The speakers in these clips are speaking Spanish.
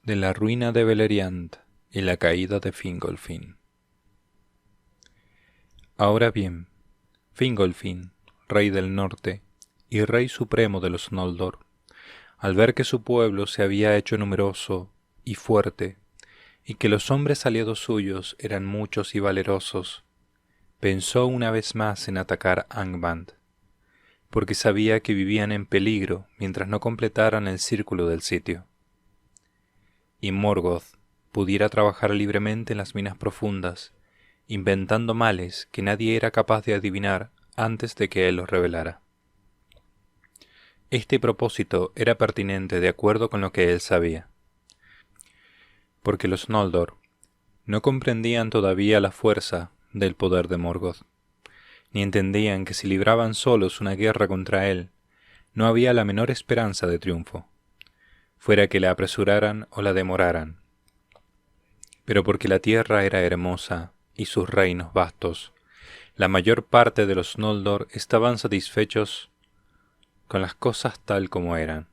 de la ruina de Beleriand y la caída de Fingolfin. Ahora bien, Fingolfin, rey del norte y rey supremo de los Noldor, al ver que su pueblo se había hecho numeroso y fuerte, y que los hombres aliados suyos eran muchos y valerosos, pensó una vez más en atacar Angband, porque sabía que vivían en peligro mientras no completaran el círculo del sitio. Y Morgoth pudiera trabajar libremente en las minas profundas, inventando males que nadie era capaz de adivinar antes de que él los revelara. Este propósito era pertinente de acuerdo con lo que él sabía, porque los Noldor no comprendían todavía la fuerza del poder de Morgoth, ni entendían que si libraban solos una guerra contra él, no había la menor esperanza de triunfo, fuera que la apresuraran o la demoraran. Pero porque la tierra era hermosa y sus reinos vastos, la mayor parte de los Noldor estaban satisfechos con las cosas tal como eran,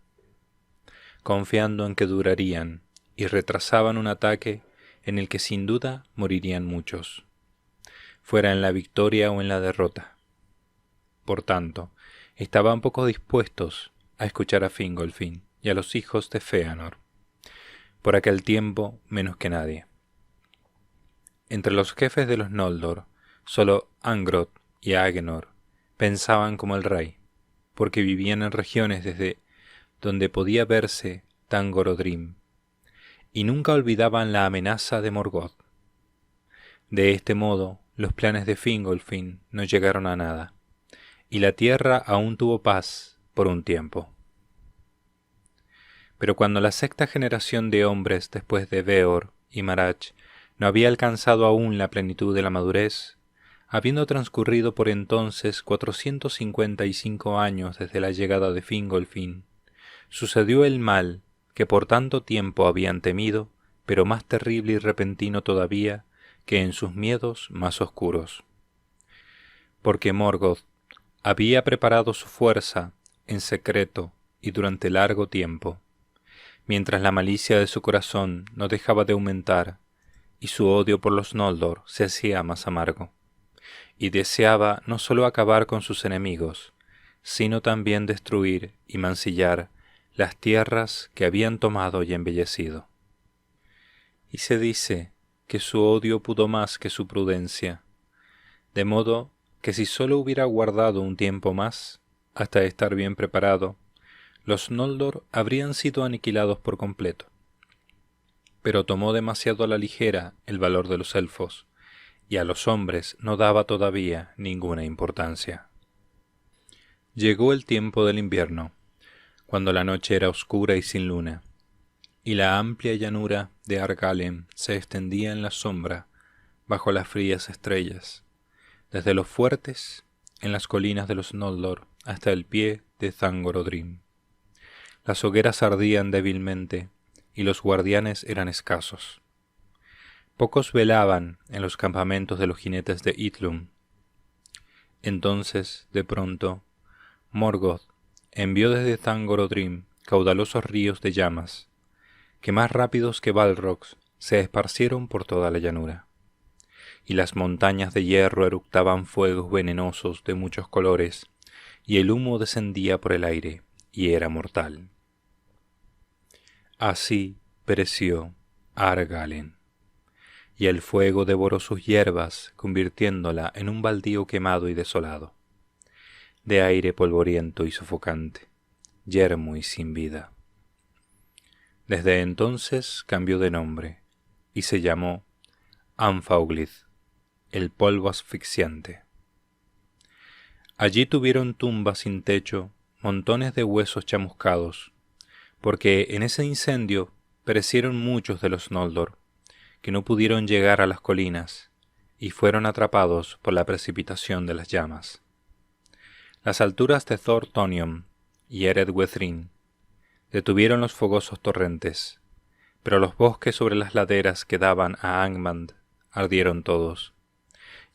confiando en que durarían, y retrasaban un ataque en el que sin duda morirían muchos, fuera en la victoria o en la derrota. Por tanto, estaban poco dispuestos a escuchar a Fingolfin y a los hijos de Fëanor, por aquel tiempo menos que nadie. Entre los jefes de los Noldor, solo Angrod y Agenor pensaban como el rey, porque vivían en regiones desde donde podía verse Tangorodrim, y nunca olvidaban la amenaza de Morgoth. De este modo, los planes de Fingolfin no llegaron a nada, y la tierra aún tuvo paz por un tiempo. Pero cuando la sexta generación de hombres después de Beor y Marach no había alcanzado aún la plenitud de la madurez, habiendo transcurrido por entonces 455 años desde la llegada de Fingolfin, sucedió el mal que por tanto tiempo habían temido, pero más terrible y repentino todavía que en sus miedos más oscuros. Porque Morgoth había preparado su fuerza en secreto y durante largo tiempo, mientras la malicia de su corazón no dejaba de aumentar y su odio por los Noldor se hacía más amargo, y deseaba no sólo acabar con sus enemigos, sino también destruir y mancillar las tierras que habían tomado y embellecido. Y se dice que su odio pudo más que su prudencia, de modo que si sólo hubiera guardado un tiempo más, hasta estar bien preparado, los Noldor habrían sido aniquilados por completo. Pero tomó demasiado a la ligera el valor de los elfos, y a los hombres no daba todavía ninguna importancia. Llegó el tiempo del invierno, cuando la noche era oscura y sin luna, y la amplia llanura de Argalen se extendía en la sombra bajo las frías estrellas, desde los fuertes en las colinas de los Noldor hasta el pie de Tangorodrim. Las hogueras ardían débilmente y los guardianes eran escasos. Pocos velaban en los campamentos de los jinetes de Idlum. Entonces, de pronto, Morgoth envió desde Tangorodrim caudalosos ríos de llamas, que más rápidos que Balrogs se esparcieron por toda la llanura, y las montañas de hierro eructaban fuegos venenosos de muchos colores, y el humo descendía por el aire, y era mortal. Así pereció Argalen, y el fuego devoró sus hierbas, convirtiéndola en un baldío quemado y desolado, de aire polvoriento y sofocante, yermo y sin vida. Desde entonces cambió de nombre, y se llamó Anfauglith, el polvo asfixiante. Allí tuvieron tumbas sin techo, montones de huesos chamuscados, porque en ese incendio perecieron muchos de los Noldor, que no pudieron llegar a las colinas, y fueron atrapados por la precipitación de las llamas. Las alturas de Thor Tonion y Ered Wethrin detuvieron los fogosos torrentes, pero los bosques sobre las laderas que daban a Angband ardieron todos,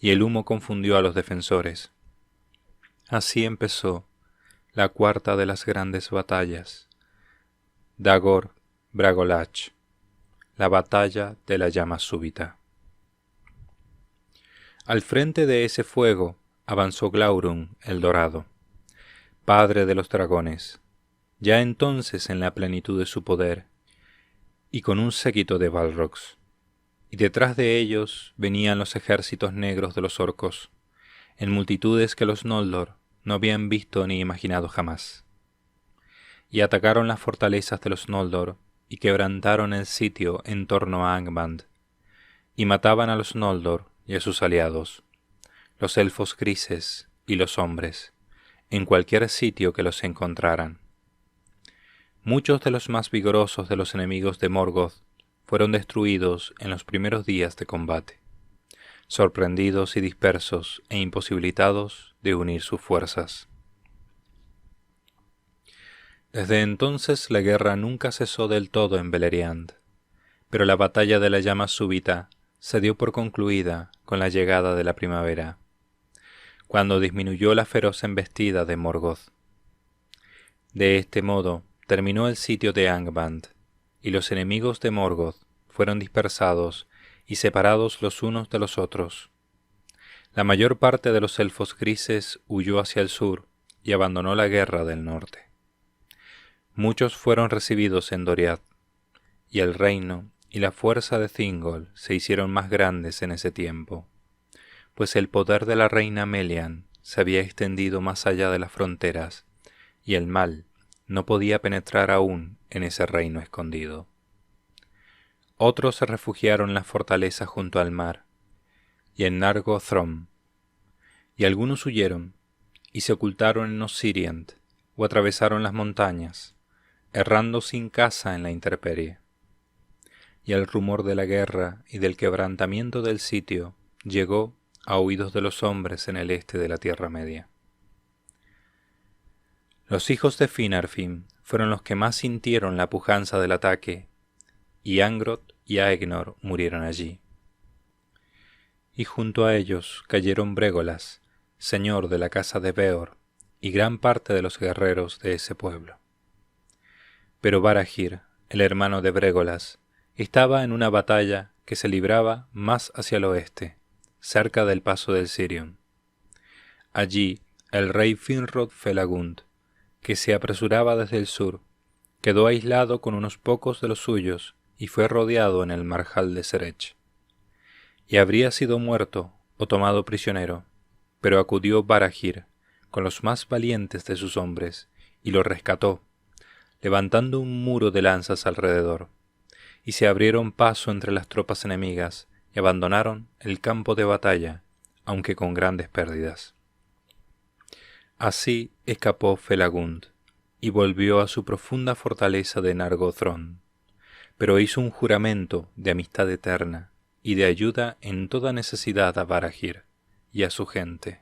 y el humo confundió a los defensores. Así empezó la cuarta de las grandes batallas, Dagor Bragolach, La batalla de la llama súbita. Al frente de ese fuego avanzó Glaurung el Dorado, padre de los dragones, ya entonces en la plenitud de su poder, y con un séquito de Balrogs. Y detrás de ellos venían los ejércitos negros de los orcos, en multitudes que los Noldor no habían visto ni imaginado jamás. Y atacaron las fortalezas de los Noldor, y quebrantaron el sitio en torno a Angband, y mataban a los Noldor y a sus aliados, los elfos grises y los hombres, en cualquier sitio que los encontraran. Muchos de los más vigorosos de los enemigos de Morgoth fueron destruidos en los primeros días de combate, sorprendidos y dispersos e imposibilitados de unir sus fuerzas. Desde entonces la guerra nunca cesó del todo en Beleriand, pero la batalla de la llama súbita se dio por concluida con la llegada de la primavera, cuando disminuyó la feroz embestida de Morgoth. De este modo terminó el sitio de Angband, y los enemigos de Morgoth fueron dispersados y separados los unos de los otros. La mayor parte de los elfos grises huyó hacia el sur y abandonó la guerra del norte. Muchos fueron recibidos en Doriath, y el reino y la fuerza de Thingol se hicieron más grandes en ese tiempo, pues el poder de la reina Melian se había extendido más allá de las fronteras, y el mal no podía penetrar aún en ese reino escondido. Otros se refugiaron en las fortalezas junto al mar, y en Nargothrond, y algunos huyeron, y se ocultaron en Osirient, o atravesaron las montañas, errando sin casa en la intemperie. Y el rumor de la guerra y del quebrantamiento del sitio llegó a oídos de los hombres en el este de la Tierra Media. Los hijos de Finarfin fueron los que más sintieron la pujanza del ataque, y Angrod y Aegnor murieron allí. Y junto a ellos cayeron Bregolas, señor de la casa de Beor, y gran parte de los guerreros de ese pueblo. Pero Barahir, el hermano de Bregolas, estaba en una batalla que se libraba más hacia el oeste, cerca del paso del Sirion. Allí el rey Finrod Felagund, que se apresuraba desde el sur, quedó aislado con unos pocos de los suyos y fue rodeado en el marjal de Serech. Y habría sido muerto o tomado prisionero, pero acudió Barahir con los más valientes de sus hombres y lo rescató, levantando un muro de lanzas alrededor, y se abrieron paso entre las tropas enemigas y abandonaron el campo de batalla, aunque con grandes pérdidas. Así escapó Felagund, y volvió a su profunda fortaleza de Nargothrond, pero hizo un juramento de amistad eterna y de ayuda en toda necesidad a Barahir y a su gente,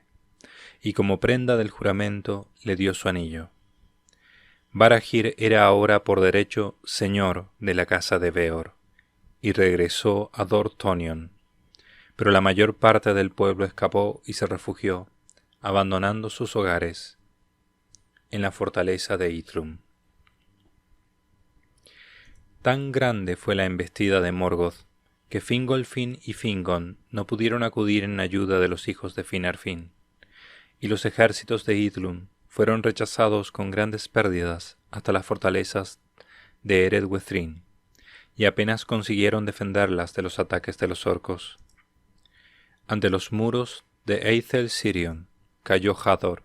y como prenda del juramento le dio su anillo. Barahir era ahora por derecho señor de la casa de Beor, y regresó a Dorthonion, pero la mayor parte del pueblo escapó y se refugió, abandonando sus hogares, en la fortaleza de Idlum. Tan grande fue la embestida de Morgoth, que Fingolfin y Fingon no pudieron acudir en ayuda de los hijos de Finarfin, y los ejércitos de Idlum fueron rechazados con grandes pérdidas hasta las fortalezas de Eredwethrin, y apenas consiguieron defenderlas de los ataques de los orcos. Ante los muros de Eithel Sirion cayó Hador,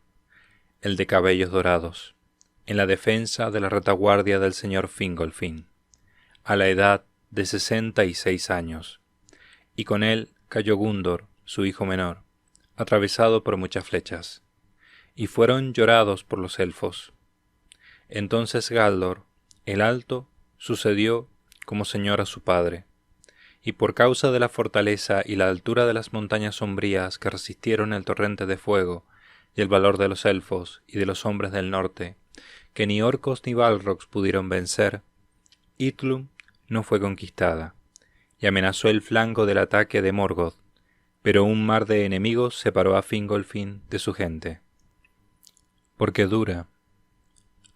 el de cabellos dorados, en la defensa de la retaguardia del señor Fingolfin, a la edad de 66 años, y con él cayó Gundor, su hijo menor, atravesado por muchas flechas, y fueron llorados por los elfos. Entonces Galdor, el Alto, sucedió como señor a su padre, y por causa de la fortaleza y la altura de las montañas sombrías que resistieron el torrente de fuego y el valor de los elfos y de los hombres del norte, que ni orcos ni balrogs pudieron vencer, Idlum no fue conquistada, y amenazó el flanco del ataque de Morgoth, pero un mar de enemigos separó a Fingolfin de su gente. Porque dura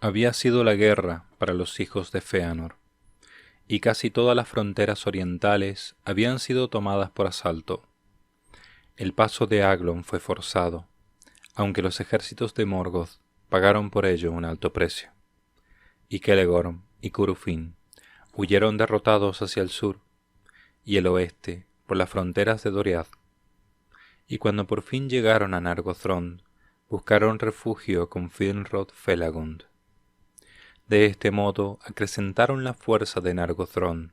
había sido la guerra para los hijos de Fëanor, y casi todas las fronteras orientales habían sido tomadas por asalto. El paso de Aglon fue forzado, aunque los ejércitos de Morgoth pagaron por ello un alto precio, y Celegorm y Curufin huyeron derrotados hacia el sur y el oeste por las fronteras de Doriath, y cuando por fin llegaron a Nargothrond, buscaron refugio con Finrod Felagund. De este modo acrecentaron la fuerza de Nargothrond,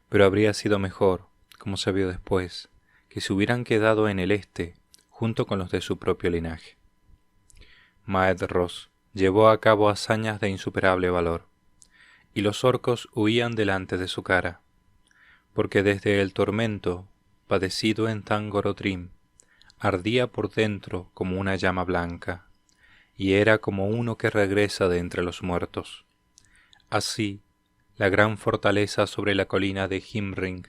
pero habría sido mejor, como se vio después, que se hubieran quedado en el este junto con los de su propio linaje. Maedhros llevó a cabo hazañas de insuperable valor, y los orcos huían delante de su cara, porque desde el tormento padecido en Thangorodrim ardía por dentro como una llama blanca, y era como uno que regresa de entre los muertos. Así, la gran fortaleza sobre la colina de Himring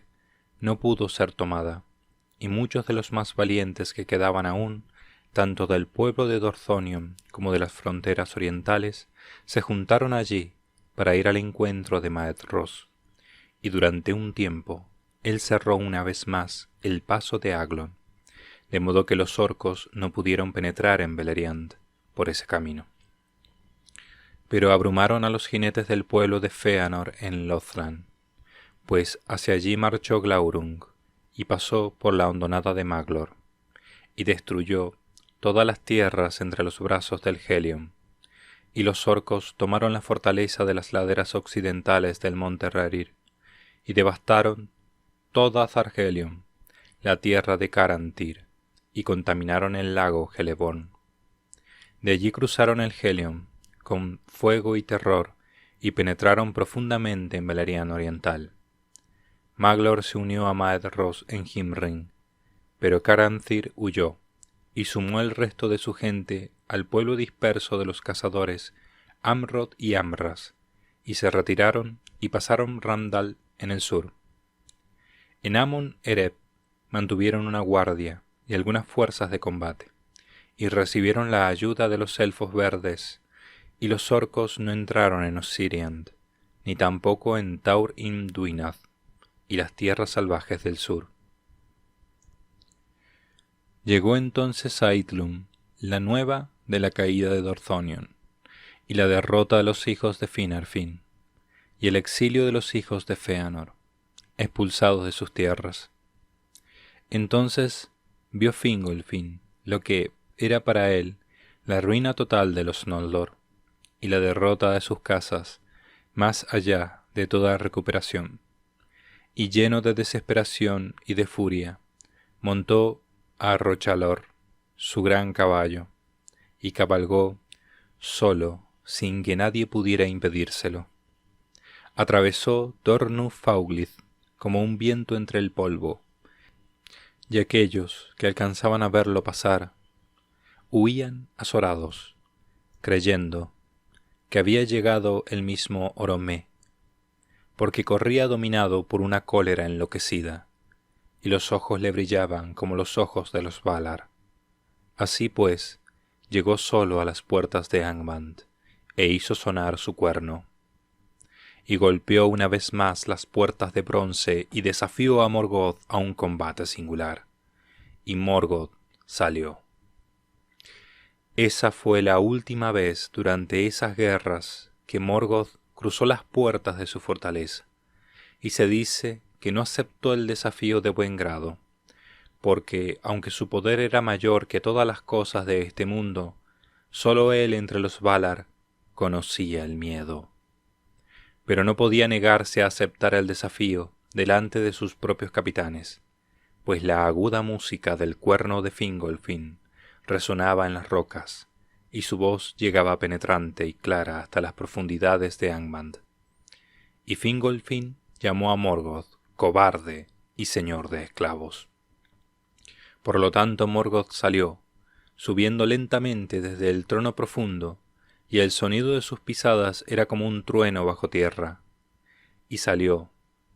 no pudo ser tomada, y muchos de los más valientes que quedaban aún, tanto del pueblo de Dorthonion como de las fronteras orientales, se juntaron allí para ir al encuentro de Maedhros, y durante un tiempo él cerró una vez más el paso de Aglon, de modo que los orcos no pudieron penetrar en Beleriand por ese camino. Pero abrumaron a los jinetes del pueblo de Feanor en Lothland, pues hacia allí marchó Glaurung, y pasó por la hondonada de Maglor, y destruyó todas las tierras entre los brazos del Helion, y los orcos tomaron la fortaleza de las laderas occidentales del monte Rarir, y devastaron toda Zarhelion, la tierra de Carantir, y contaminaron el lago Heleborn. De allí cruzaron el Helion con fuego y terror, y penetraron profundamente en Beleriand oriental. Maglor se unió a Maedhros en Himring, pero Caranthir huyó, y sumó el resto de su gente al pueblo disperso de los cazadores Amrod y Amras, y se retiraron y pasaron Ramdal en el sur. En Amon-Ereb mantuvieron una guardia y algunas fuerzas de combate, y recibieron la ayuda de los elfos verdes, y los orcos no entraron en Osiriand, ni tampoco en Taur-Imduinath y las tierras salvajes del sur. Llegó entonces a Idlum la nueva de la caída de Dorthonion, y la derrota de los hijos de Finarfin, y el exilio de los hijos de Feanor, expulsados de sus tierras. Entonces vio Fingolfin lo que era para él la ruina total de los Noldor, y la derrota de sus casas, más allá de toda recuperación, y lleno de desesperación y de furia, montó a Rochalor, su gran caballo, y cabalgó solo, sin que nadie pudiera impedírselo. Atravesó Dornu-Fauglith como un viento entre el polvo, y aquellos que alcanzaban a verlo pasar huían azorados, creyendo que había llegado el mismo Oromé, porque corría dominado por una cólera enloquecida, y los ojos le brillaban como los ojos de los Valar. Así pues, llegó solo a las puertas de Angband, e hizo sonar su cuerno, y golpeó una vez más las puertas de bronce, y desafió a Morgoth a un combate singular, y Morgoth salió. Esa fue la última vez durante esas guerras que Morgoth cruzó las puertas de su fortaleza, y se dice que no aceptó el desafío de buen grado, porque, aunque su poder era mayor que todas las cosas de este mundo, sólo él entre los Valar conocía el miedo. Pero no podía negarse a aceptar el desafío delante de sus propios capitanes, pues la aguda música del cuerno de Fingolfin resonaba en las rocas, y su voz llegaba penetrante y clara hasta las profundidades de Angband. Y Fingolfin llamó a Morgoth cobarde y señor de esclavos. Por lo tanto Morgoth salió, subiendo lentamente desde el trono profundo, y el sonido de sus pisadas era como un trueno bajo tierra. Y salió,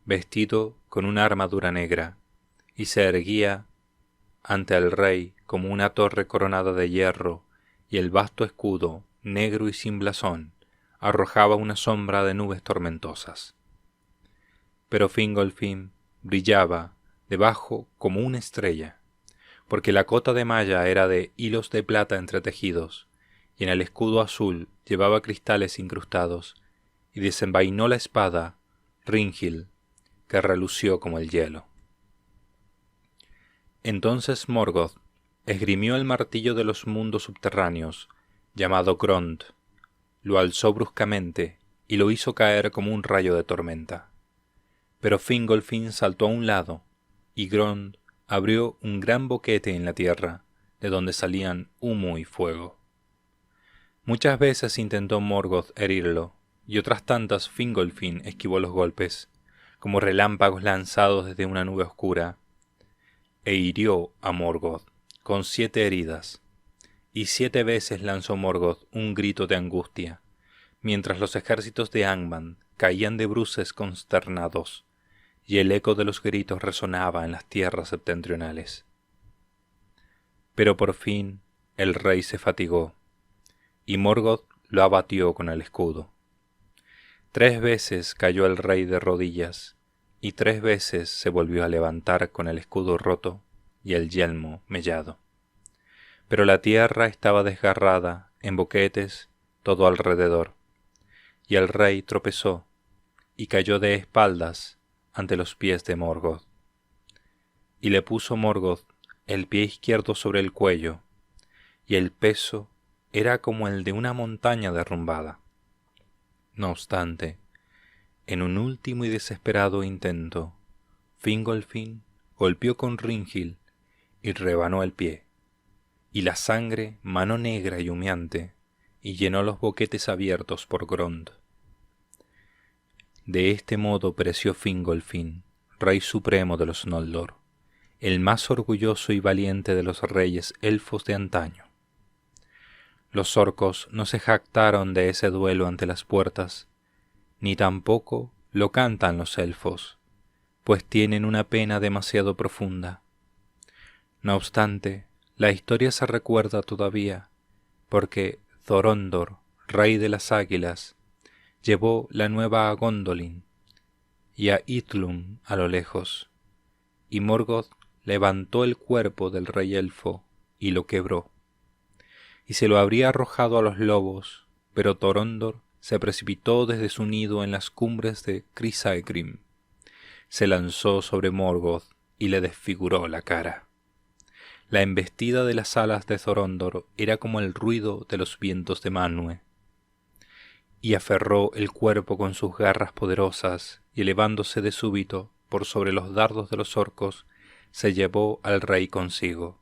vestido con una armadura negra, y se erguía ante el rey como una torre coronada de hierro, y el vasto escudo, negro y sin blasón, arrojaba una sombra de nubes tormentosas. pero Fingolfin brillaba debajo como una estrella, porque la cota de malla era de hilos de plata entretejidos, y en el escudo azul llevaba cristales incrustados, y desenvainó la espada Ringhild, que relució como el hielo. Entonces Morgoth esgrimió el martillo de los mundos subterráneos, llamado Grond, lo alzó bruscamente y lo hizo caer como un rayo de tormenta. Pero Fingolfin saltó a un lado, y Grond abrió un gran boquete en la tierra, de donde salían humo y fuego. Muchas veces intentó Morgoth herirlo, y otras tantas Fingolfin esquivó los golpes, como relámpagos lanzados desde una nube oscura, e hirió a Morgoth con 7 heridas, y 7 veces lanzó Morgoth un grito de angustia, mientras los ejércitos de Angband caían de bruces consternados, y el eco de los gritos resonaba en las tierras septentrionales. Pero por fin el rey se fatigó, y Morgoth lo abatió con el escudo. 3 veces cayó el rey de rodillas, y 3 veces se volvió a levantar con el escudo roto y el yelmo mellado. Pero la tierra estaba desgarrada en boquetes todo alrededor, y el rey tropezó y cayó de espaldas ante los pies de Morgoth. Y le puso Morgoth el pie izquierdo sobre el cuello, y el peso era como el de una montaña derrumbada. No obstante, en un último y desesperado intento, Fingolfin golpeó con Ringhild y rebanó el pie, y la sangre manó negra y humeante, y llenó los boquetes abiertos por Grond. De este modo pereció Fingolfin, rey supremo de los Noldor, el más orgulloso y valiente de los reyes elfos de antaño. Los orcos no se jactaron de ese duelo ante las puertas, ni tampoco lo cantan los elfos, pues tienen una pena demasiado profunda. No obstante, la historia se recuerda todavía, porque Thorondor, rey de las águilas, llevó la nueva a Gondolin y a Idlum a lo lejos, y Morgoth levantó el cuerpo del rey elfo y lo quebró, y se lo habría arrojado a los lobos, pero Thorondor se precipitó desde su nido en las cumbres de Chrysaegrim, se lanzó sobre Morgoth y le desfiguró la cara. La embestida de las alas de Thorondor era como el ruido de los vientos de Manwë, y aferró el cuerpo con sus garras poderosas, y elevándose de súbito por sobre los dardos de los orcos, se llevó al rey consigo,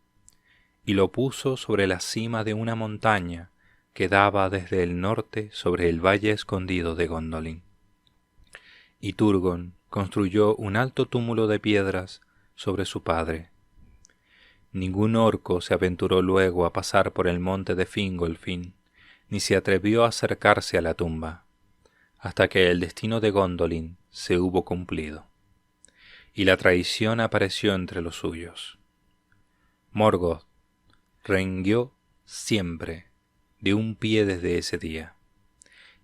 y lo puso sobre la cima de una montaña que daba desde el norte sobre el valle escondido de Gondolin. Y Turgon construyó un alto túmulo de piedras sobre su padre. Ningún orco se aventuró luego a pasar por el monte de Fingolfin, ni se atrevió a acercarse a la tumba, hasta que el destino de Gondolin se hubo cumplido, y la traición apareció entre los suyos. Morgoth rengueó siempre de un pie desde ese día,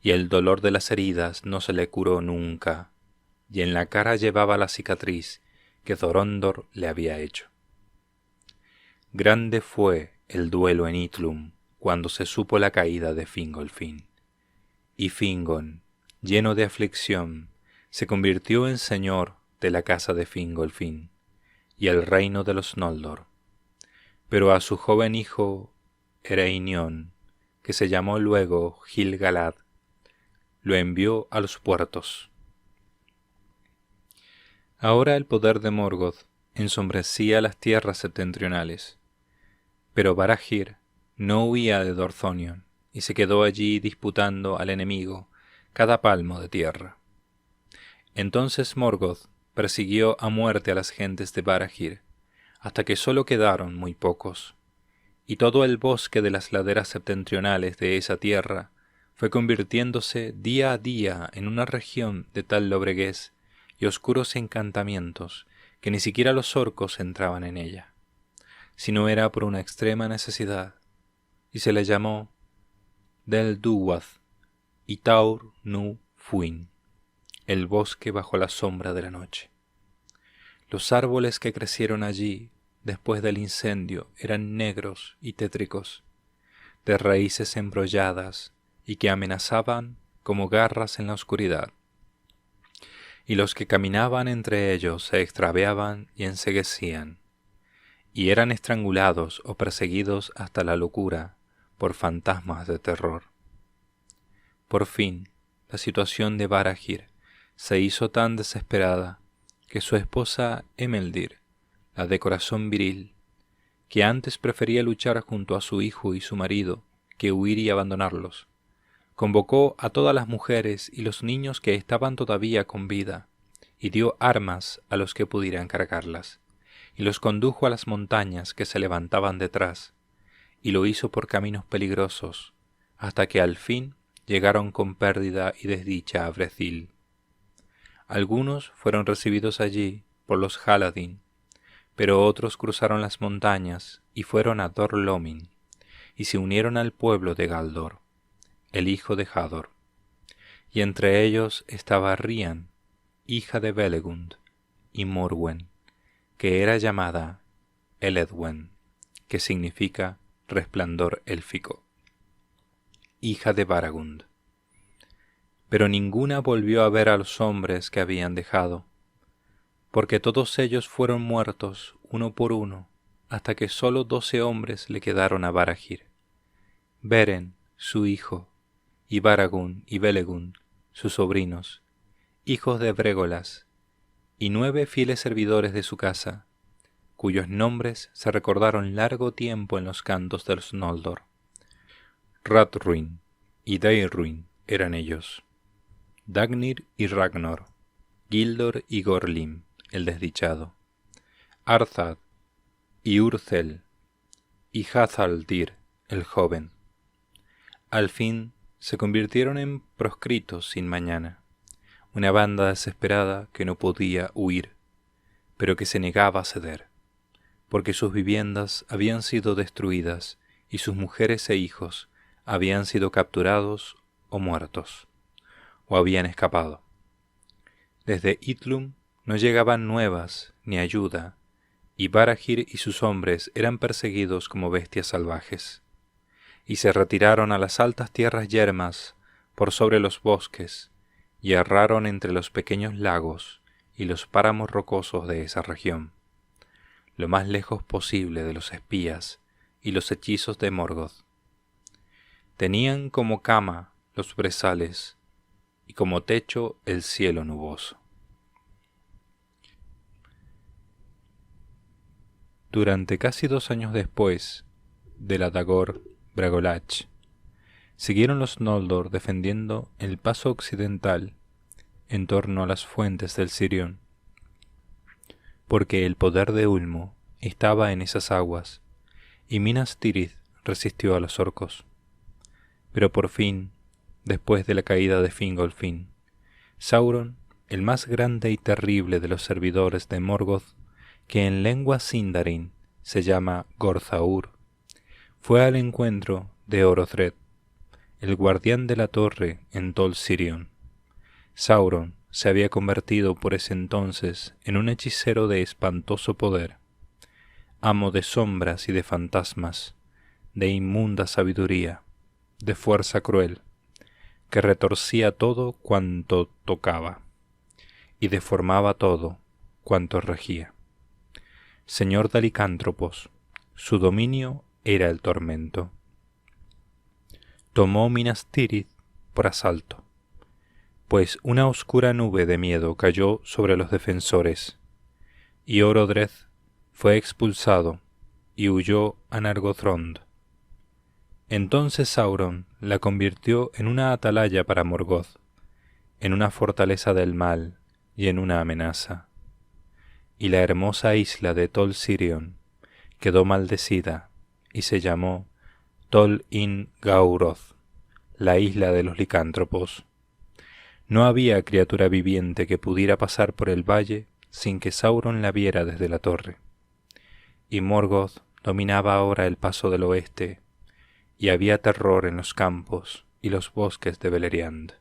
y el dolor de las heridas no se le curó nunca, y en la cara llevaba la cicatriz que Thorondor le había hecho. Grande fue el duelo en Idlum cuando se supo la caída de Fingolfin, y Fingon, lleno de aflicción, se convirtió en señor de la casa de Fingolfin y el reino de los Noldor, pero a su joven hijo Ereinion, que se llamó luego Gil-galad, lo envió a los puertos. Ahora el poder de Morgoth ensombrecía las tierras septentrionales, pero Barahir no huía de Dorthonion y se quedó allí disputando al enemigo cada palmo de tierra. Entonces Morgoth persiguió a muerte a las gentes de Barahir, hasta que sólo quedaron muy pocos, y todo el bosque de las laderas septentrionales de esa tierra fue convirtiéndose día a día en una región de tal lobreguez y oscuros encantamientos que ni siquiera los orcos entraban en ella, si no era por una extrema necesidad, y se le llamó Del Dúwath y Taur nu Fuin, el bosque bajo la sombra de la noche. Los árboles que crecieron allí después del incendio eran negros y tétricos, de raíces embrolladas y que amenazaban como garras en la oscuridad. Y los que caminaban entre ellos se extraviaban y enceguecían, y eran estrangulados o perseguidos hasta la locura por fantasmas de terror. Por fin, la situación de Barahir se hizo tan desesperada que su esposa Emeldir, la de corazón viril, que antes prefería luchar junto a su hijo y su marido que huir y abandonarlos, convocó a todas las mujeres y los niños que estaban todavía con vida, y dio armas a los que pudieran cargarlas, y los condujo a las montañas que se levantaban detrás, y lo hizo por caminos peligrosos, hasta que al fin llegaron con pérdida y desdicha a Brethil. Algunos fueron recibidos allí por los Haladin, pero otros cruzaron las montañas y fueron a Dor Lomin, y se unieron al pueblo de Galdor, el hijo de Hador. Y entre ellos estaba Rian, hija de Belegund, y Morwen, que era llamada Eledwen, que significa resplandor élfico, hija de Baragund. Pero ninguna volvió a ver a los hombres que habían dejado, porque todos ellos fueron muertos uno por uno, hasta que sólo 12 hombres le quedaron a Barahir: Beren, su hijo, y Baragund y Belegund, sus sobrinos, hijos de Brégolas, y 9 fieles servidores de su casa, cuyos nombres se recordaron largo tiempo en los cantos de los Noldor. Radruin y Dairruin eran ellos, Dagnir y Ragnor, Gildor y Gorlim, el desdichado, Arthad y Urthel y Hazaldir, el joven. Al fin se convirtieron en proscritos sin mañana, una banda desesperada que no podía huir, pero que se negaba a ceder, porque sus viviendas habían sido destruidas y sus mujeres e hijos habían sido capturados o muertos, o habían escapado. Desde Itlum no llegaban nuevas ni ayuda, y Barahir y sus hombres eran perseguidos como bestias salvajes, y se retiraron a las altas tierras yermas por sobre los bosques, y erraron entre los pequeños lagos y los páramos rocosos de esa región, lo más lejos posible de los espías y los hechizos de Morgoth. Tenían como cama los brezales y como techo el cielo nuboso. Durante casi 2 años después de la Dagor Bragolach, siguieron los Noldor defendiendo el paso occidental en torno a las fuentes del Sirion, porque el poder de Ulmo estaba en esas aguas, y Minas Tirith resistió a los orcos. Pero por fin, después de la caída de Fingolfin, Sauron, el más grande y terrible de los servidores de Morgoth, que en lengua Sindarin se llama Gorthaur, fue al encuentro de Orodred, el guardián de la torre en Tol Sirion. Sauron se había convertido por ese entonces en un hechicero de espantoso poder, amo de sombras y de fantasmas, de inmunda sabiduría, de fuerza cruel, que retorcía todo cuanto tocaba, y deformaba todo cuanto regía. Señor de licántropos, su dominio era el tormento. Tomó Minas Tirith por asalto, pues una oscura nube de miedo cayó sobre los defensores, y Orodred fue expulsado y huyó a Nargothrond. Entonces Sauron la convirtió en una atalaya para Morgoth, en una fortaleza del mal y en una amenaza. Y la hermosa isla de Tol Sirion quedó maldecida y se llamó Tol In Gauroth, la isla de los licántropos. No había criatura viviente que pudiera pasar por el valle sin que Sauron la viera desde la torre. Y Morgoth dominaba ahora el paso del oeste, y había terror en los campos y los bosques de Beleriand.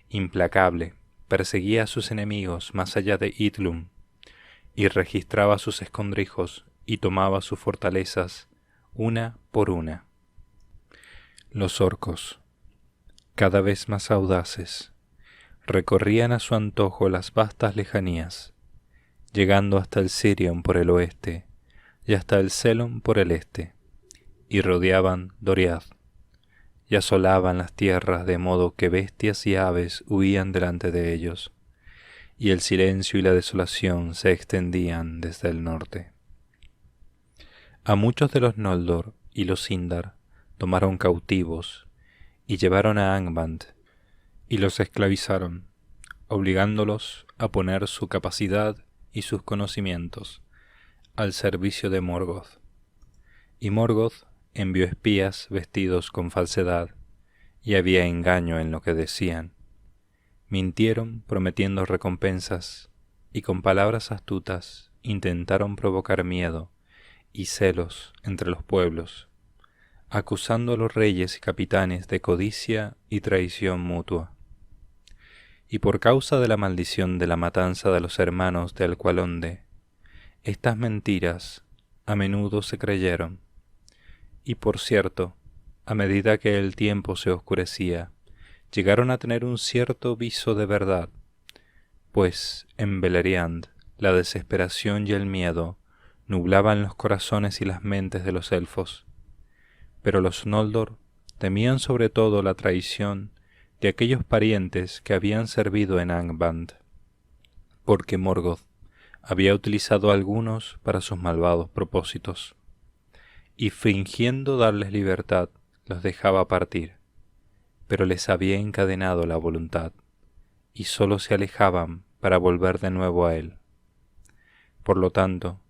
Implacable, perseguía a sus enemigos más allá de Idlum, y registraba sus escondrijos y tomaba sus fortalezas una por una. Los orcos, cada vez más audaces, recorrían a su antojo las vastas lejanías, llegando hasta el Sirion por el oeste y hasta el Selon por el este, y rodeaban Doriath, y asolaban las tierras de modo que bestias y aves huían delante de ellos, y el silencio y la desolación se extendían desde el norte. A muchos de los Noldor y los Sindar tomaron cautivos y llevaron a Angband y los esclavizaron, obligándolos a poner su capacidad y sus conocimientos al servicio de Morgoth. Y Morgoth envió espías vestidos con falsedad, y había engaño en lo que decían. Mintieron prometiendo recompensas, y con palabras astutas intentaron provocar miedo y celos entre los pueblos, acusando a los reyes y capitanes de codicia y traición mutua. Y por causa de la maldición de la matanza de los hermanos de Alqualonde, estas mentiras a menudo se creyeron, y por cierto, a medida que el tiempo se oscurecía, llegaron a tener un cierto viso de verdad, pues en Beleriand la desesperación y el miedo nublaban los corazones y las mentes de los elfos, pero los Noldor temían sobre todo la traición de aquellos parientes que habían servido en Angband, porque Morgoth había utilizado a algunos para sus malvados propósitos, y fingiendo darles libertad, los dejaba partir, pero les había encadenado la voluntad, y sólo se alejaban para volver de nuevo a él. Por lo tanto,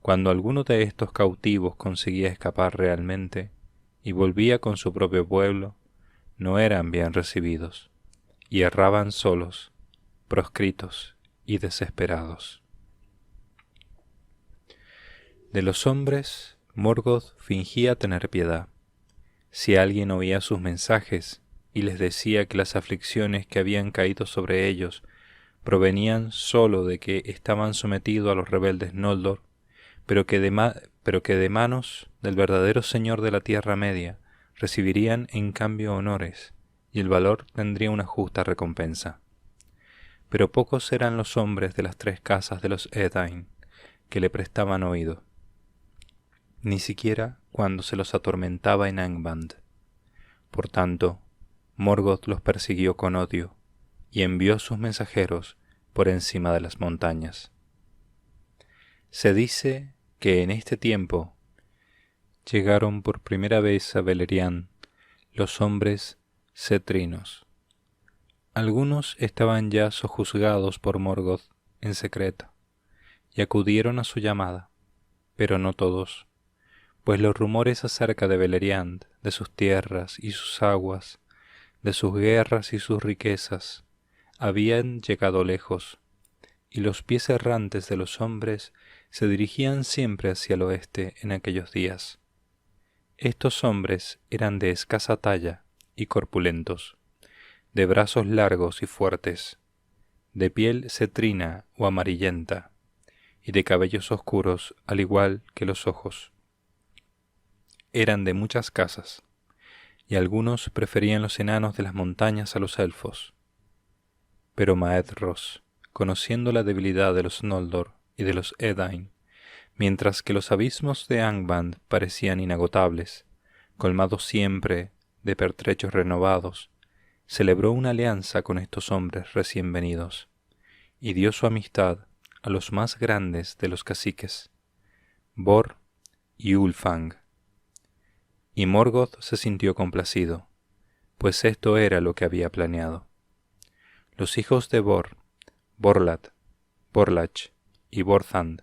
cuando alguno de estos cautivos conseguía escapar realmente y volvía con su propio pueblo, no eran bien recibidos, y erraban solos, proscritos y desesperados. De los hombres, Morgoth fingía tener piedad. Si alguien oía sus mensajes y les decía que las aflicciones que habían caído sobre ellos provenían sólo de que estaban sometidos a los rebeldes Noldor, pero que de manos del verdadero Señor de la Tierra Media recibirían en cambio honores, y el valor tendría una justa recompensa. Pero pocos eran los hombres de las tres casas de los Edain que le prestaban oído, ni siquiera cuando se los atormentaba en Angband. Por tanto, Morgoth los persiguió con odio, y envió sus mensajeros por encima de las montañas. Se dice que en este tiempo llegaron por primera vez a Beleriand los hombres cetrinos. Algunos estaban ya sojuzgados por Morgoth en secreto, y acudieron a su llamada, pero no todos, pues los rumores acerca de Beleriand, de sus tierras y sus aguas, de sus guerras y sus riquezas, habían llegado lejos, y los pies errantes de los hombres se dirigían siempre hacia el oeste en aquellos días. Estos hombres eran de escasa talla y corpulentos, de brazos largos y fuertes, de piel cetrina o amarillenta, y de cabellos oscuros al igual que los ojos. Eran de muchas casas, y algunos preferían los enanos de las montañas a los elfos. Pero Maedhros, conociendo la debilidad de los Noldor y de los Edain, mientras que los abismos de Angband parecían inagotables, colmados siempre de pertrechos renovados, celebró una alianza con estos hombres recién venidos, y dio su amistad a los más grandes de los caciques, Bor y Ulfang. Y Morgoth se sintió complacido, pues esto era lo que había planeado. Los hijos de Bor, Borlat, Borlach y Borthand,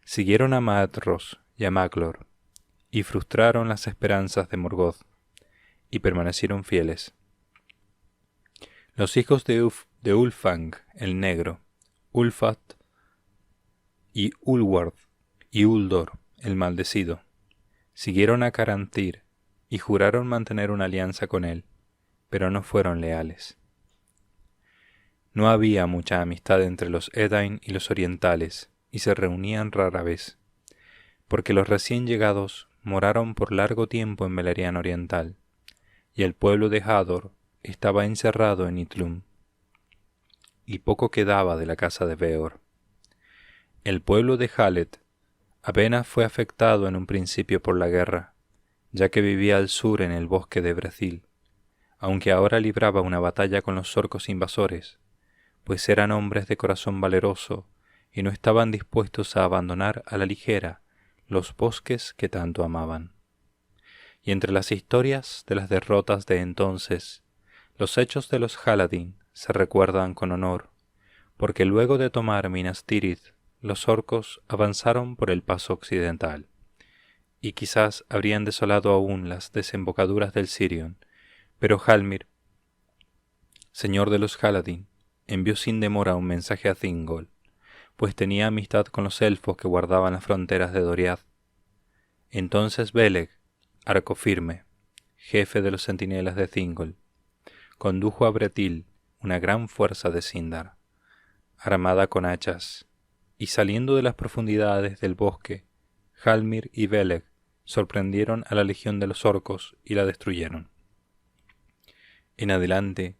siguieron a Maedhros y a Maglor, y frustraron las esperanzas de Morgoth, y permanecieron fieles. Los hijos de Ulfang el Negro, Ulfath y Ulward y Uldor el Maldecido, siguieron a Caranthir y juraron mantener una alianza con él, pero no fueron leales. No había mucha amistad entre los Edain y los orientales, y se reunían rara vez, porque los recién llegados moraron por largo tiempo en Beleriand Oriental, y el pueblo de Hador estaba encerrado en Itlum, y poco quedaba de la casa de Beor. El pueblo de Halet apenas fue afectado en un principio por la guerra, ya que vivía al sur en el bosque de Brethil, aunque ahora libraba una batalla con los orcos invasores, pues eran hombres de corazón valeroso y no estaban dispuestos a abandonar a la ligera los bosques que tanto amaban. Y entre las historias de las derrotas de entonces, los hechos de los Haladin se recuerdan con honor, porque luego de tomar Minas Tirith, los orcos avanzaron por el paso occidental, y quizás habrían desolado aún las desembocaduras del Sirion, pero Halmir, señor de los Haladin, envió sin demora un mensaje a Thingol, pues tenía amistad con los elfos que guardaban las fronteras de Doriath. Entonces Beleg, arco firme, jefe de los centinelas de Thingol, condujo a Brethil una gran fuerza de Sindar, armada con hachas, y saliendo de las profundidades del bosque, Halmir y Beleg sorprendieron a la legión de los orcos y la destruyeron. En adelante,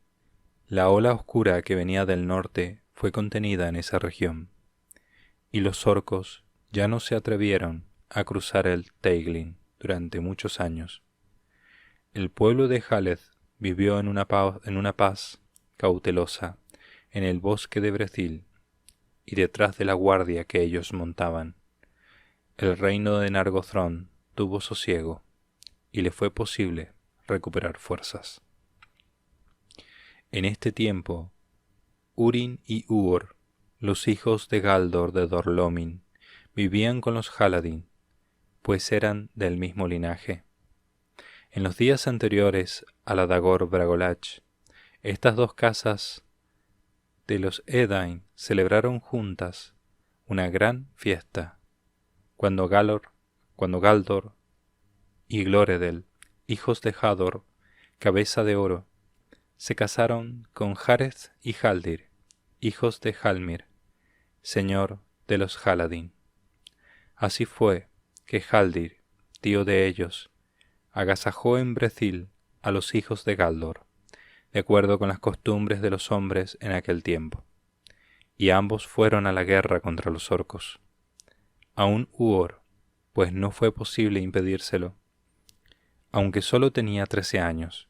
la ola oscura que venía del norte fue contenida en esa región, y los orcos ya no se atrevieron a cruzar el Teiglin durante muchos años. El pueblo de Haleth vivió en una paz cautelosa en el bosque de Brethil y detrás de la guardia que ellos montaban. El reino de Nargothrond tuvo sosiego y le fue posible recuperar fuerzas. En este tiempo, Urin y Uor, los hijos de Galdor de Dorlomin, vivían con los Haladin, pues eran del mismo linaje. En los días anteriores a la Dagor Bragolach, estas dos casas de los Edain celebraron juntas una gran fiesta, cuando Galdor y Gloredel, hijos de Hador, cabeza de oro, se casaron con Jareth y Haldir, hijos de Halmir, señor de los Haladin. Así fue que Haldir, tío de ellos, agasajó en Brethil a los hijos de Galdor, de acuerdo con las costumbres de los hombres en aquel tiempo, y ambos fueron a la guerra contra los orcos. Aún Uor, pues no fue posible impedírselo, aunque sólo tenía 13 años,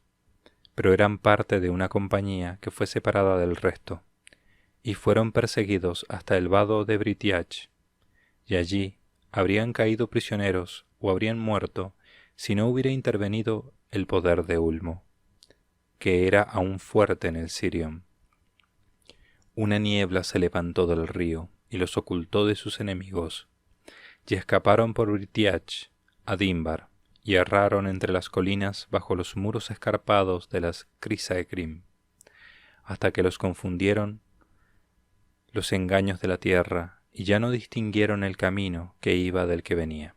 pero eran parte de una compañía que fue separada del resto, y fueron perseguidos hasta el vado de Britiach, y allí habrían caído prisioneros o habrían muerto si no hubiera intervenido el poder de Ulmo, que era aún fuerte en el Sirion. Una niebla se levantó del río y los ocultó de sus enemigos, y escaparon por Britiach a Dimbar, y erraron entre las colinas bajo los muros escarpados de las Crisaegrim, hasta que los confundieron los engaños de la tierra, y ya no distinguieron el camino que iba del que venía.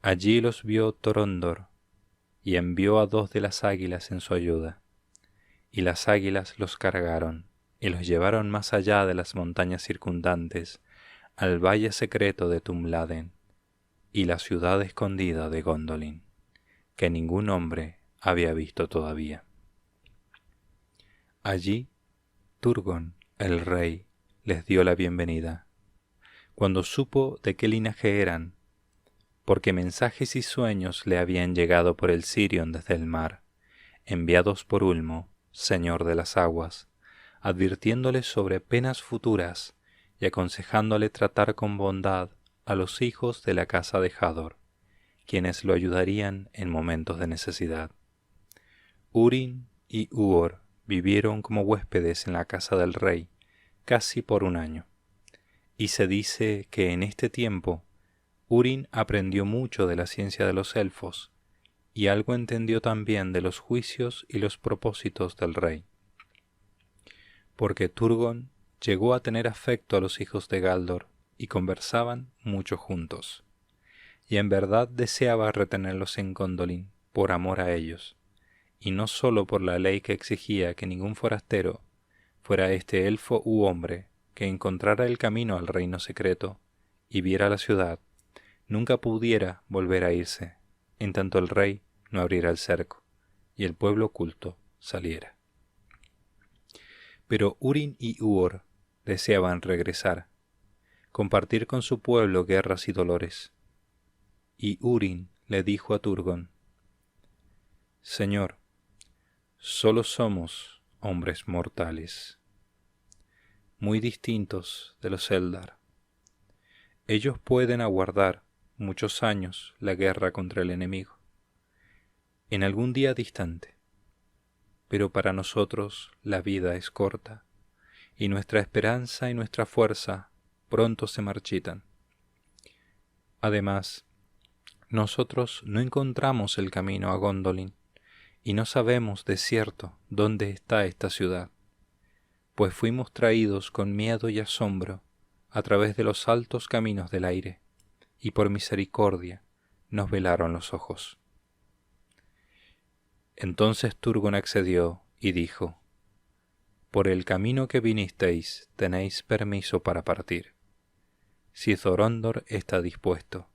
Allí los vio Torondor, y envió a 2 de las águilas en su ayuda, y las águilas los cargaron, y los llevaron más allá de las montañas circundantes, al valle secreto de Tumladen, y la ciudad escondida de Gondolin, que ningún hombre había visto todavía. Allí Turgon, el rey, les dio la bienvenida, cuando supo de qué linaje eran, porque mensajes y sueños le habían llegado por el Sirion desde el mar, enviados por Ulmo, señor de las aguas, advirtiéndole sobre penas futuras y aconsejándole tratar con bondad a los hijos de la casa de Hador, quienes lo ayudarían en momentos de necesidad. Urin y Uor vivieron como huéspedes en la casa del rey casi por 1 año, y se dice que en este tiempo Urin aprendió mucho de la ciencia de los elfos y algo entendió también de los juicios y los propósitos del rey, porque Turgon llegó a tener afecto a los hijos de Galdor y conversaban mucho juntos, y en verdad deseaba retenerlos en Gondolin por amor a ellos, y no sólo por la ley que exigía que ningún forastero fuera este elfo u hombre, que encontrara el camino al reino secreto y viera la ciudad, nunca pudiera volver a irse, en tanto el rey no abriera el cerco y el pueblo oculto saliera. Pero Húrin y Huor deseaban regresar, compartir con su pueblo guerras y dolores. Y Húrin le dijo a Turgon: Señor, solo somos hombres mortales, muy distintos de los Eldar. Ellos pueden aguardar muchos años la guerra contra el enemigo, en algún día distante, pero para nosotros la vida es corta, y nuestra esperanza y nuestra fuerza pronto se marchitan. Además, nosotros no encontramos el camino a Gondolin, y no sabemos de cierto dónde está esta ciudad, pues fuimos traídos con miedo y asombro a través de los altos caminos del aire, y por misericordia nos velaron los ojos. Entonces Turgon accedió y dijo: Por el camino que vinisteis tenéis permiso para partir, si Thorondor está dispuesto.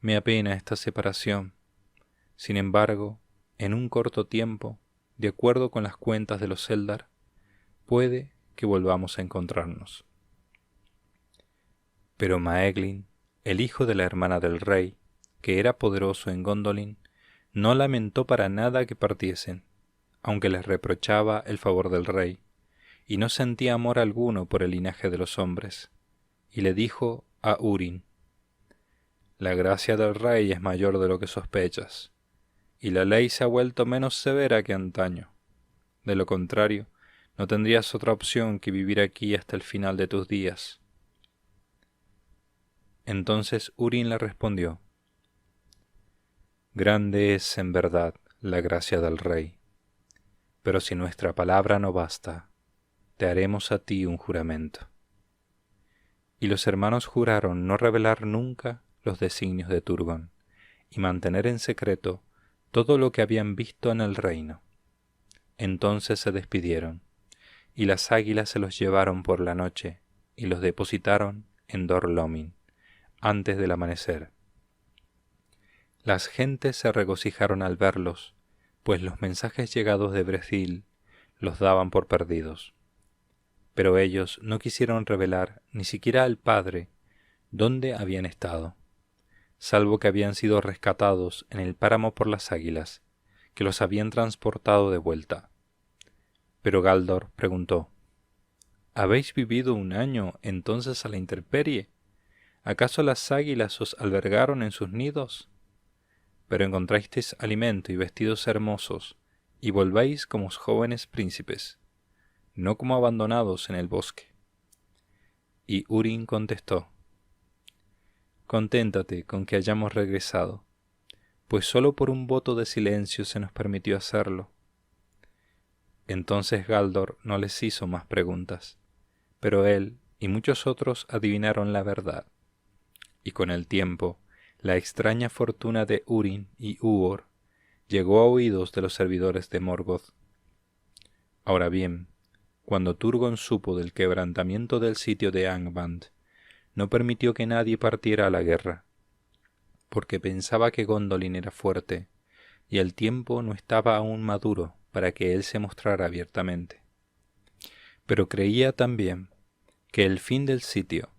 Me apena esta separación. Sin embargo, en un corto tiempo, de acuerdo con las cuentas de los Eldar, puede que volvamos a encontrarnos. Pero Maeglin, el hijo de la hermana del rey, que era poderoso en Gondolin, no lamentó para nada que partiesen, aunque les reprochaba el favor del rey, y no sentía amor alguno por el linaje de los hombres, y le dijo a Húrin: La gracia del rey es mayor de lo que sospechas, y la ley se ha vuelto menos severa que antaño. De lo contrario, no tendrías otra opción que vivir aquí hasta el final de tus días. Entonces Húrin le respondió: Grande es en verdad la gracia del rey, pero si nuestra palabra no basta, te haremos a ti un juramento. Y los hermanos juraron no revelar nunca los designios de Turgon, y mantener en secreto todo lo que habían visto en el reino. Entonces se despidieron, y las águilas se los llevaron por la noche, y los depositaron en Dor Lomin, antes del amanecer. Las gentes se regocijaron al verlos, pues los mensajes llegados de Brethil los daban por perdidos. Pero ellos no quisieron revelar ni siquiera al padre dónde habían estado, salvo que habían sido rescatados en el páramo por las águilas, que los habían transportado de vuelta. Pero Galdor preguntó: ¿Habéis vivido un año entonces a la intemperie? ¿Acaso las águilas os albergaron en sus nidos? Pero encontrasteis alimento y vestidos hermosos, y volvéis como jóvenes príncipes, no como abandonados en el bosque. Y Húrin contestó: Conténtate con que hayamos regresado, pues sólo por un voto de silencio se nos permitió hacerlo. Entonces Galdor no les hizo más preguntas, pero él y muchos otros adivinaron la verdad, y con el tiempo la extraña fortuna de Húrin y Huor llegó a oídos de los servidores de Morgoth. Ahora bien, cuando Turgon supo del quebrantamiento del sitio de Angband, no permitió que nadie partiera a la guerra, porque pensaba que Gondolin era fuerte, y el tiempo no estaba aún maduro para que él se mostrara abiertamente. Pero creía también que el fin del sitio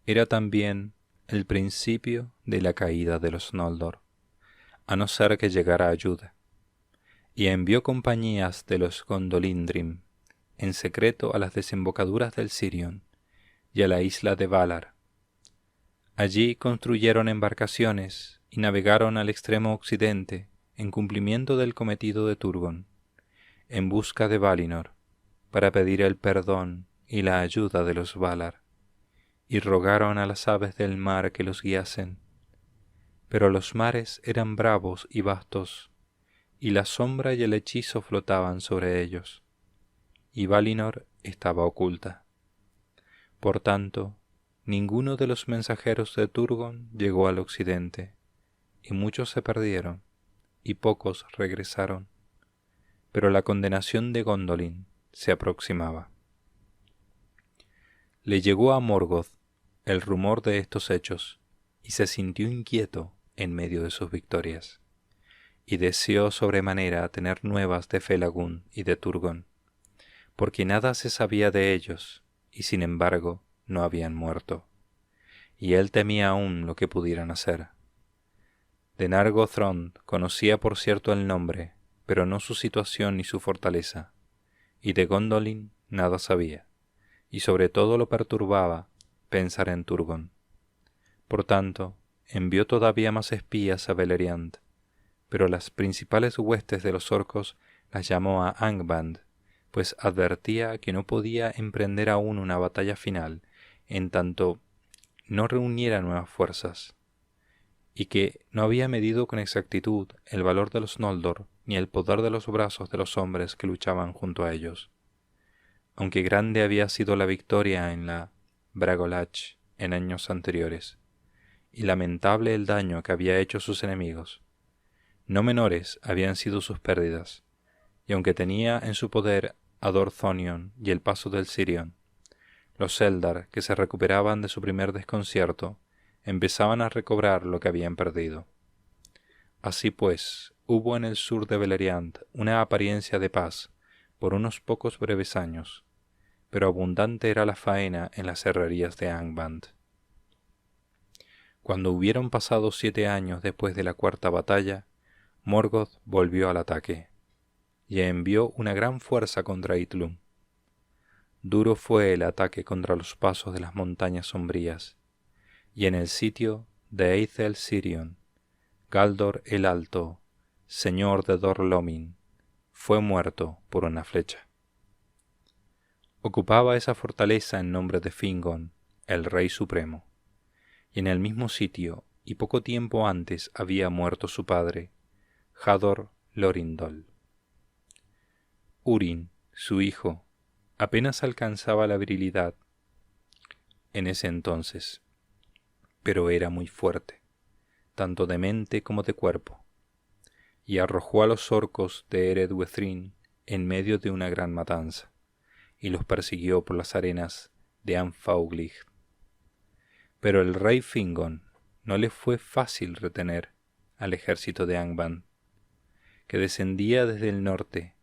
era también el principio de la caída de los Noldor, a no ser que llegara ayuda, y envió compañías de los Gondolindrim en secreto a las desembocaduras del Sirion y a la isla de Valar. Allí construyeron embarcaciones y navegaron al extremo occidente en cumplimiento del cometido de Turgon, en busca de Valinor, para pedir el perdón y la ayuda de los Valar, y rogaron a las aves del mar que los guiasen. Pero los mares eran bravos y vastos, y la sombra y el hechizo flotaban sobre ellos, y Valinor estaba oculta. Por tanto, ninguno de los mensajeros de Turgon llegó al occidente, y muchos se perdieron, y pocos regresaron. Pero la condenación de Gondolin se aproximaba. Le llegó a Morgoth el rumor de estos hechos, y se sintió inquieto en medio de sus victorias, y deseó sobremanera tener nuevas de Felagund y de Turgon, porque nada se sabía de ellos, y sin embargo no habían muerto, y él temía aún lo que pudieran hacer. De Nargothrond conocía por cierto el nombre, pero no su situación ni su fortaleza, y de Gondolin nada sabía, y sobre todo lo perturbaba pensar en Turgon. Por tanto, envió todavía más espías a Beleriand, pero las principales huestes de los orcos las llamó a Angband, pues advertía que no podía emprender aún una batalla final en tanto no reuniera nuevas fuerzas, y que no había medido con exactitud el valor de los Noldor ni el poder de los brazos de los hombres que luchaban junto a ellos. Aunque grande había sido la victoria en la Bragolach en años anteriores, y lamentable el daño que había hecho a sus enemigos, no menores habían sido sus pérdidas, y aunque tenía en su poder a Dorthonion y el paso del Sirion, los Eldar, que se recuperaban de su primer desconcierto, empezaban a recobrar lo que habían perdido. Así pues, hubo en el sur de Beleriand una apariencia de paz por unos pocos breves años, pero abundante era la faena en las herrerías de Angband. Cuando hubieron pasado 7 años después de la cuarta batalla, Morgoth volvió al ataque, y envió una gran fuerza contra Idlum. Duro fue el ataque contra los pasos de las montañas sombrías, y en el sitio de Eithel Sirion, Galdor el Alto, señor de Dor-lómin, fue muerto por una flecha. Ocupaba esa fortaleza en nombre de Fingon, el Rey Supremo, y en el mismo sitio, y poco tiempo antes, había muerto su padre, Hador Lorindol. Húrin, su hijo, apenas alcanzaba la virilidad en ese entonces, pero era muy fuerte, tanto de mente como de cuerpo, y arrojó a los orcos de Eredwethrin en medio de una gran matanza, y los persiguió por las arenas de Anfauglig. Pero el rey Fingon no le fue fácil retener al ejército de Angband, que descendía desde el norte,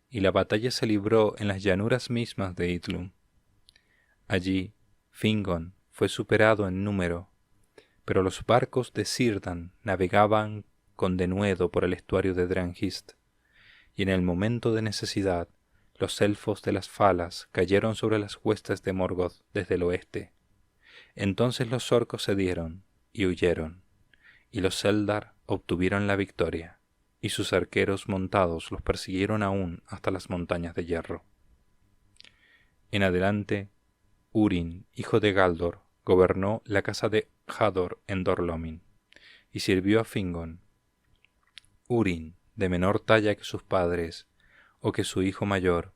y la batalla se libró en las llanuras mismas de Idlum. Allí Fingon fue superado en número, pero los barcos de Círdan navegaban con denuedo por el estuario de Dranghist, y en el momento de necesidad los elfos de las Falas cayeron sobre las huestes de Morgoth desde el oeste. Entonces los orcos cedieron y huyeron, y los Eldar obtuvieron la victoria, y sus arqueros montados los persiguieron aún hasta las montañas de hierro. En adelante, Húrin, hijo de Galdor, gobernó la casa de Hador en Dor-lómin, y sirvió a Fingon. Húrin, de menor talla que sus padres, o que su hijo mayor,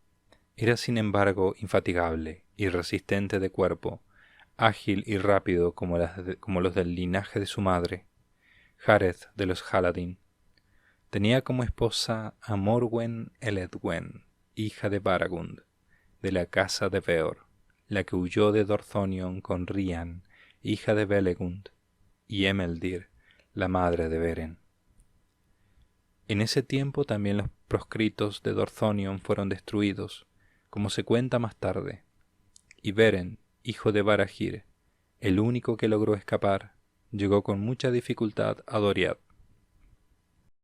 era sin embargo infatigable y resistente de cuerpo, ágil y rápido como los del linaje de su madre, Jareth de los Haladin. Tenía como esposa a Morwen Eledwen, hija de Baragund, de la casa de Beor, la que huyó de Dorthonion con Rian, hija de Belegund, y Emeldir, la madre de Beren. En ese tiempo también los proscritos de Dorthonion fueron destruidos, como se cuenta más tarde, y Beren, hijo de Barahir, el único que logró escapar, llegó con mucha dificultad a Doriath,